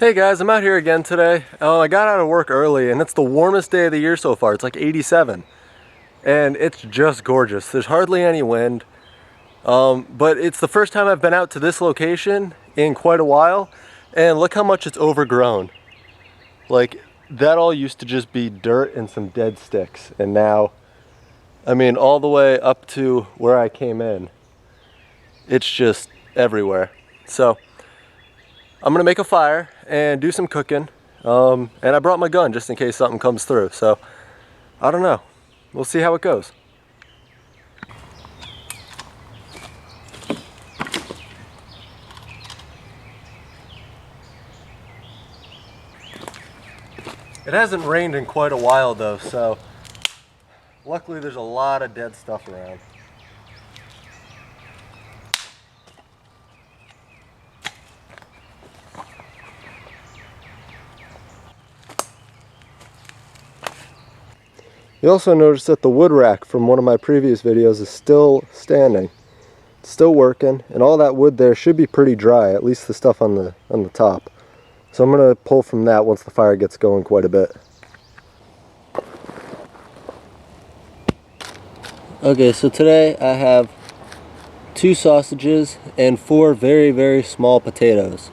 Hey guys, I'm out here again today. I got out of work early and it's the warmest day of the year so far. It's like 87 and it's just gorgeous. There's hardly any wind, but it's the first time I've been out to this location in quite a while, and look how much it's overgrown. Like, that all used to just be dirt and some dead sticks, and now, I mean, all the way up to where I came in, it's just everywhere. So I'm gonna make a fire and do some cooking, and I brought my gun just in case something comes through. So I don't know, we'll see how it goes. It hasn't rained in quite a while though, so luckily there's a lot of dead stuff around. You also notice that the wood rack from one of my previous videos is still standing. It's still working, and all that wood there should be pretty dry, at least the stuff on the top. So I'm going to pull from that once the fire gets going quite a bit. Okay, so today I have 2 sausages and 4 very, very small potatoes.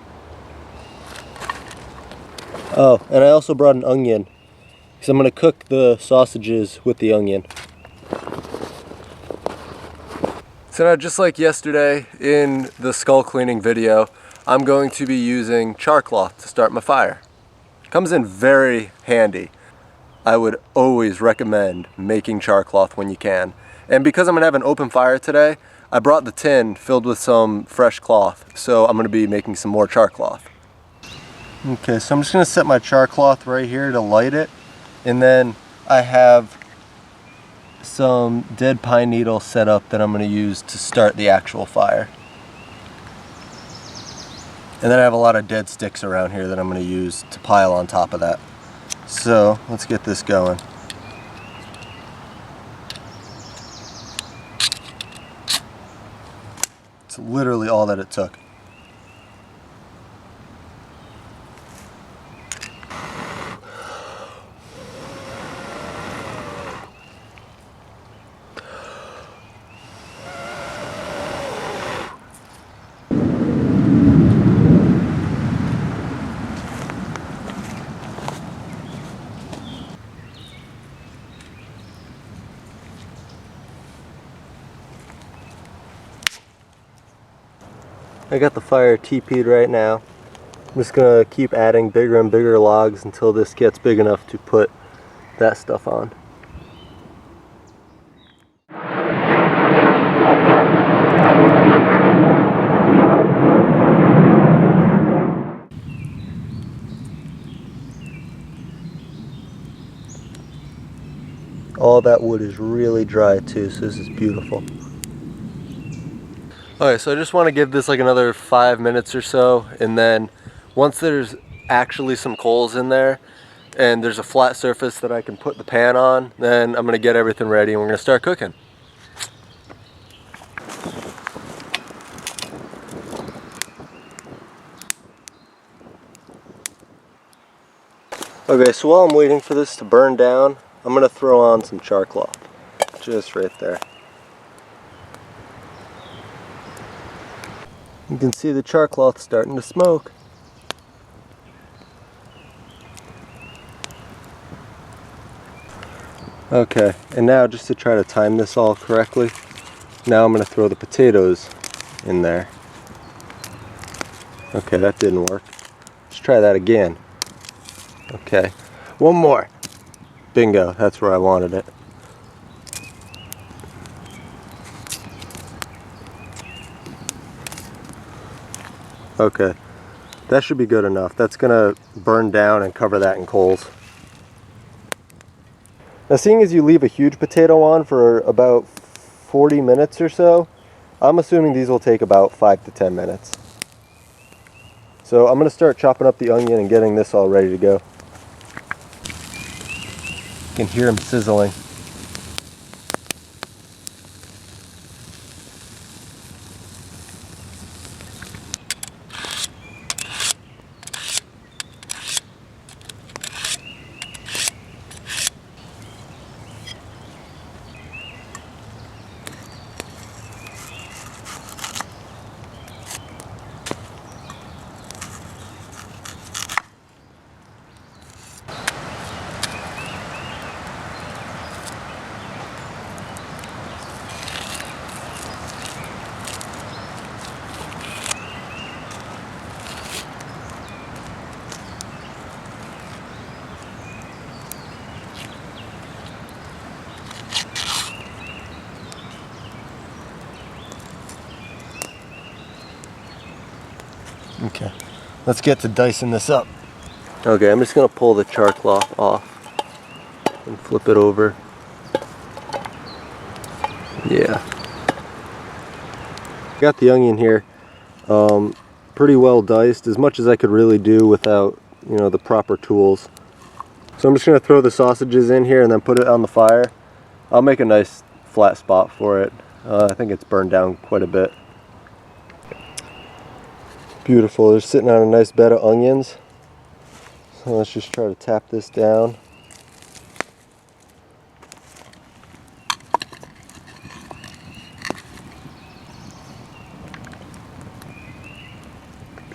Oh, and I also brought an onion, because I'm going to cook the sausages with the onion. So now, just like yesterday in the skull cleaning video, I'm going to be using char cloth to start my fire. It comes in very handy. I would always recommend making char cloth when you can. And because I'm going to have an open fire today, I brought the tin filled with some fresh cloth, so I'm going to be making some more char cloth. Okay, so I'm just going to set my char cloth right here to light it. And then I have some dead pine needles set up that I'm going to use to start the actual fire. And then I have a lot of dead sticks around here that I'm going to use to pile on top of that. So let's get this going. It's literally all that it took. I got the fire TP'd right now. I'm just gonna keep adding bigger and bigger logs until this gets big enough to put that stuff on. All that wood is really dry too, so this is beautiful. Okay, so I just want to give this like another 5 minutes or so, and then once there's actually some coals in there and there's a flat surface that I can put the pan on, then I'm going to get everything ready and we're going to start cooking. Okay, so while I'm waiting for this to burn down, I'm going to throw on some char cloth, just right there. You can see the char cloth starting to smoke. Okay, and now just to try to time this all correctly, now I'm going to throw the potatoes in there. Okay, that didn't work. Let's try that again. Okay, one more. Bingo, that's where I wanted it. Okay, that should be good enough. That's gonna burn down and cover that in coals. Now, seeing as you leave a huge potato on for about 40 minutes or so, I'm assuming these will take about 5 to 10 minutes. So I'm gonna start chopping up the onion and getting this all ready to go. You can hear them sizzling. Okay, let's get to dicing this up. Okay, I'm just gonna pull the char cloth off and flip it over. Yeah. Got the onion here, pretty well diced, as much as I could really do without, you know, the proper tools. So I'm just gonna throw the sausages in here and then put it on the fire. I'll make a nice flat spot for it. I think it's burned down quite a bit. Beautiful, they're sitting on a nice bed of onions. So let's just try to tap this down.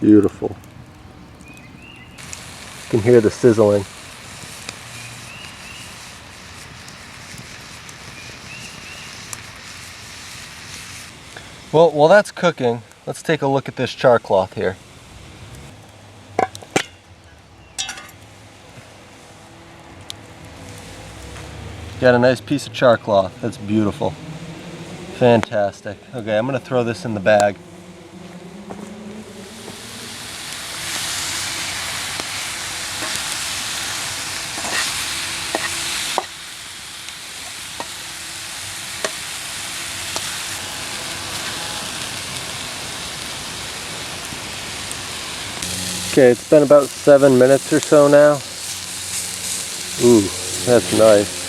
Beautiful. You can hear the sizzling. Well, while that's cooking, let's take a look at this char cloth here. Got a nice piece of char cloth. That's beautiful. Fantastic. Okay, I'm going to throw this in the bag. Okay, it's been about 7 minutes or so now. Ooh, that's nice.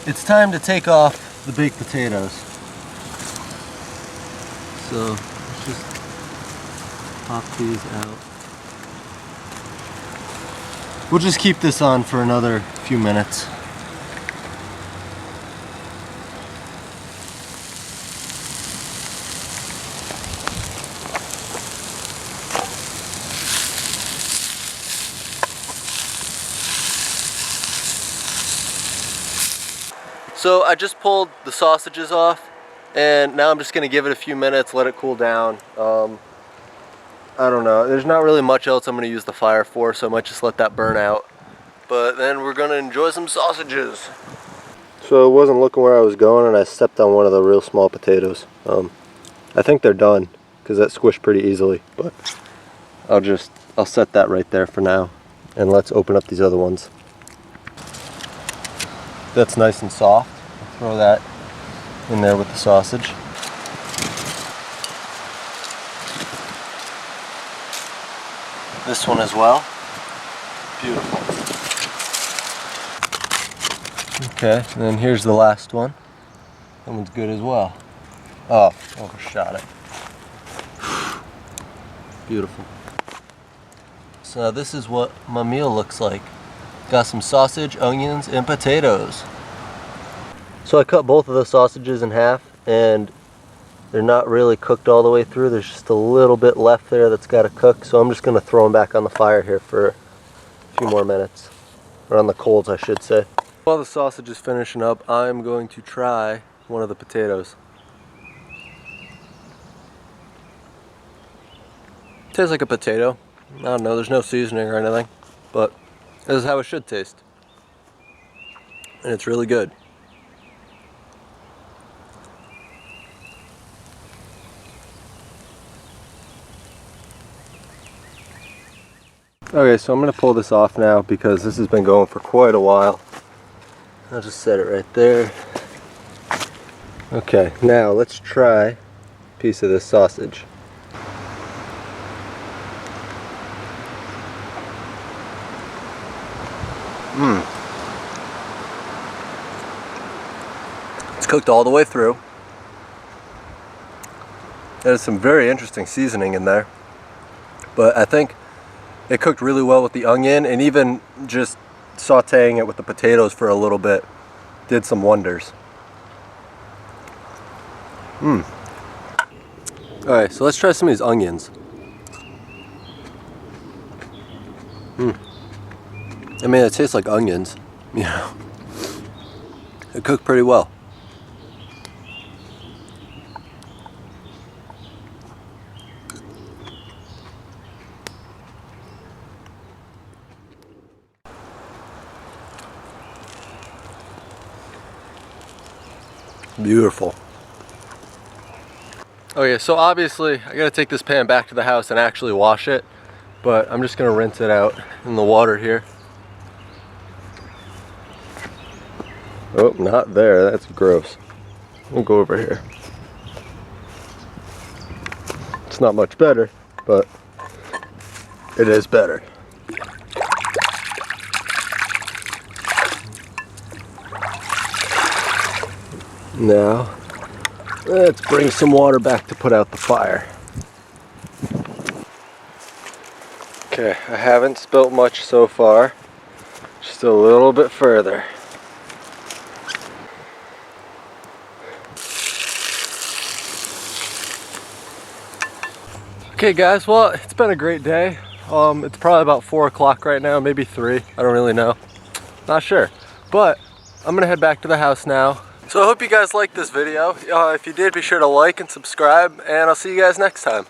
It's time to take off the baked potatoes. So let's just pop these out. We'll just keep this on for another few minutes. So I just pulled the sausages off, and now I'm just going to give it a few minutes, let it cool down. I don't know, there's not really much else I'm going to use the fire for, so I might just let that burn out. But then we're going to enjoy some sausages. So I wasn't looking where I was going, and I stepped on one of the real small potatoes. I think they're done, because that squished pretty easily, but I'll set that right there for now, and let's open up these other ones. That's nice and soft. I'll throw that in there with the sausage. This one as well. Beautiful. Okay, and then here's the last one. That one's good as well. Oh, overshot it. Beautiful. So this is what my meal looks like. Got some sausage, onions, and potatoes. So I cut both of the sausages in half, and they're not really cooked all the way through. There's just a little bit left there that's got to cook, so I'm just going to throw them back on the fire here for a few more minutes. Or on the coals, I should say. While the sausage is finishing up, I'm going to try one of the potatoes. Tastes like a potato. I don't know, there's no seasoning or anything, but this is how it should taste. And it's really good. Okay, so I'm going to pull this off now because this has been going for quite a while. I'll just set it right there. Okay, now let's try a piece of this sausage. It's cooked all the way through. There's some very interesting seasoning in there, but I think it cooked really well with the onion, and even just sauteing it with the potatoes for a little bit did some wonders. Alright, so let's try some of these onions. I mean, it tastes like onions, you know. It cooked pretty well. Beautiful. Okay, so obviously I gotta take this pan back to the house and actually wash it, but I'm just gonna rinse it out in the water here. Oh, not there, that's gross. We'll go over here. It's not much better, but it is better. Now, let's bring some water back to put out the fire. Okay, I haven't spilt much so far. Just a little bit further. Okay guys, well, it's been a great day. It's probably about 4 o'clock right now, maybe 3. I don't really know. Not sure. But I'm gonna head back to the house now. So I hope you guys liked this video. If you did, be sure to like and subscribe, and I'll see you guys next time.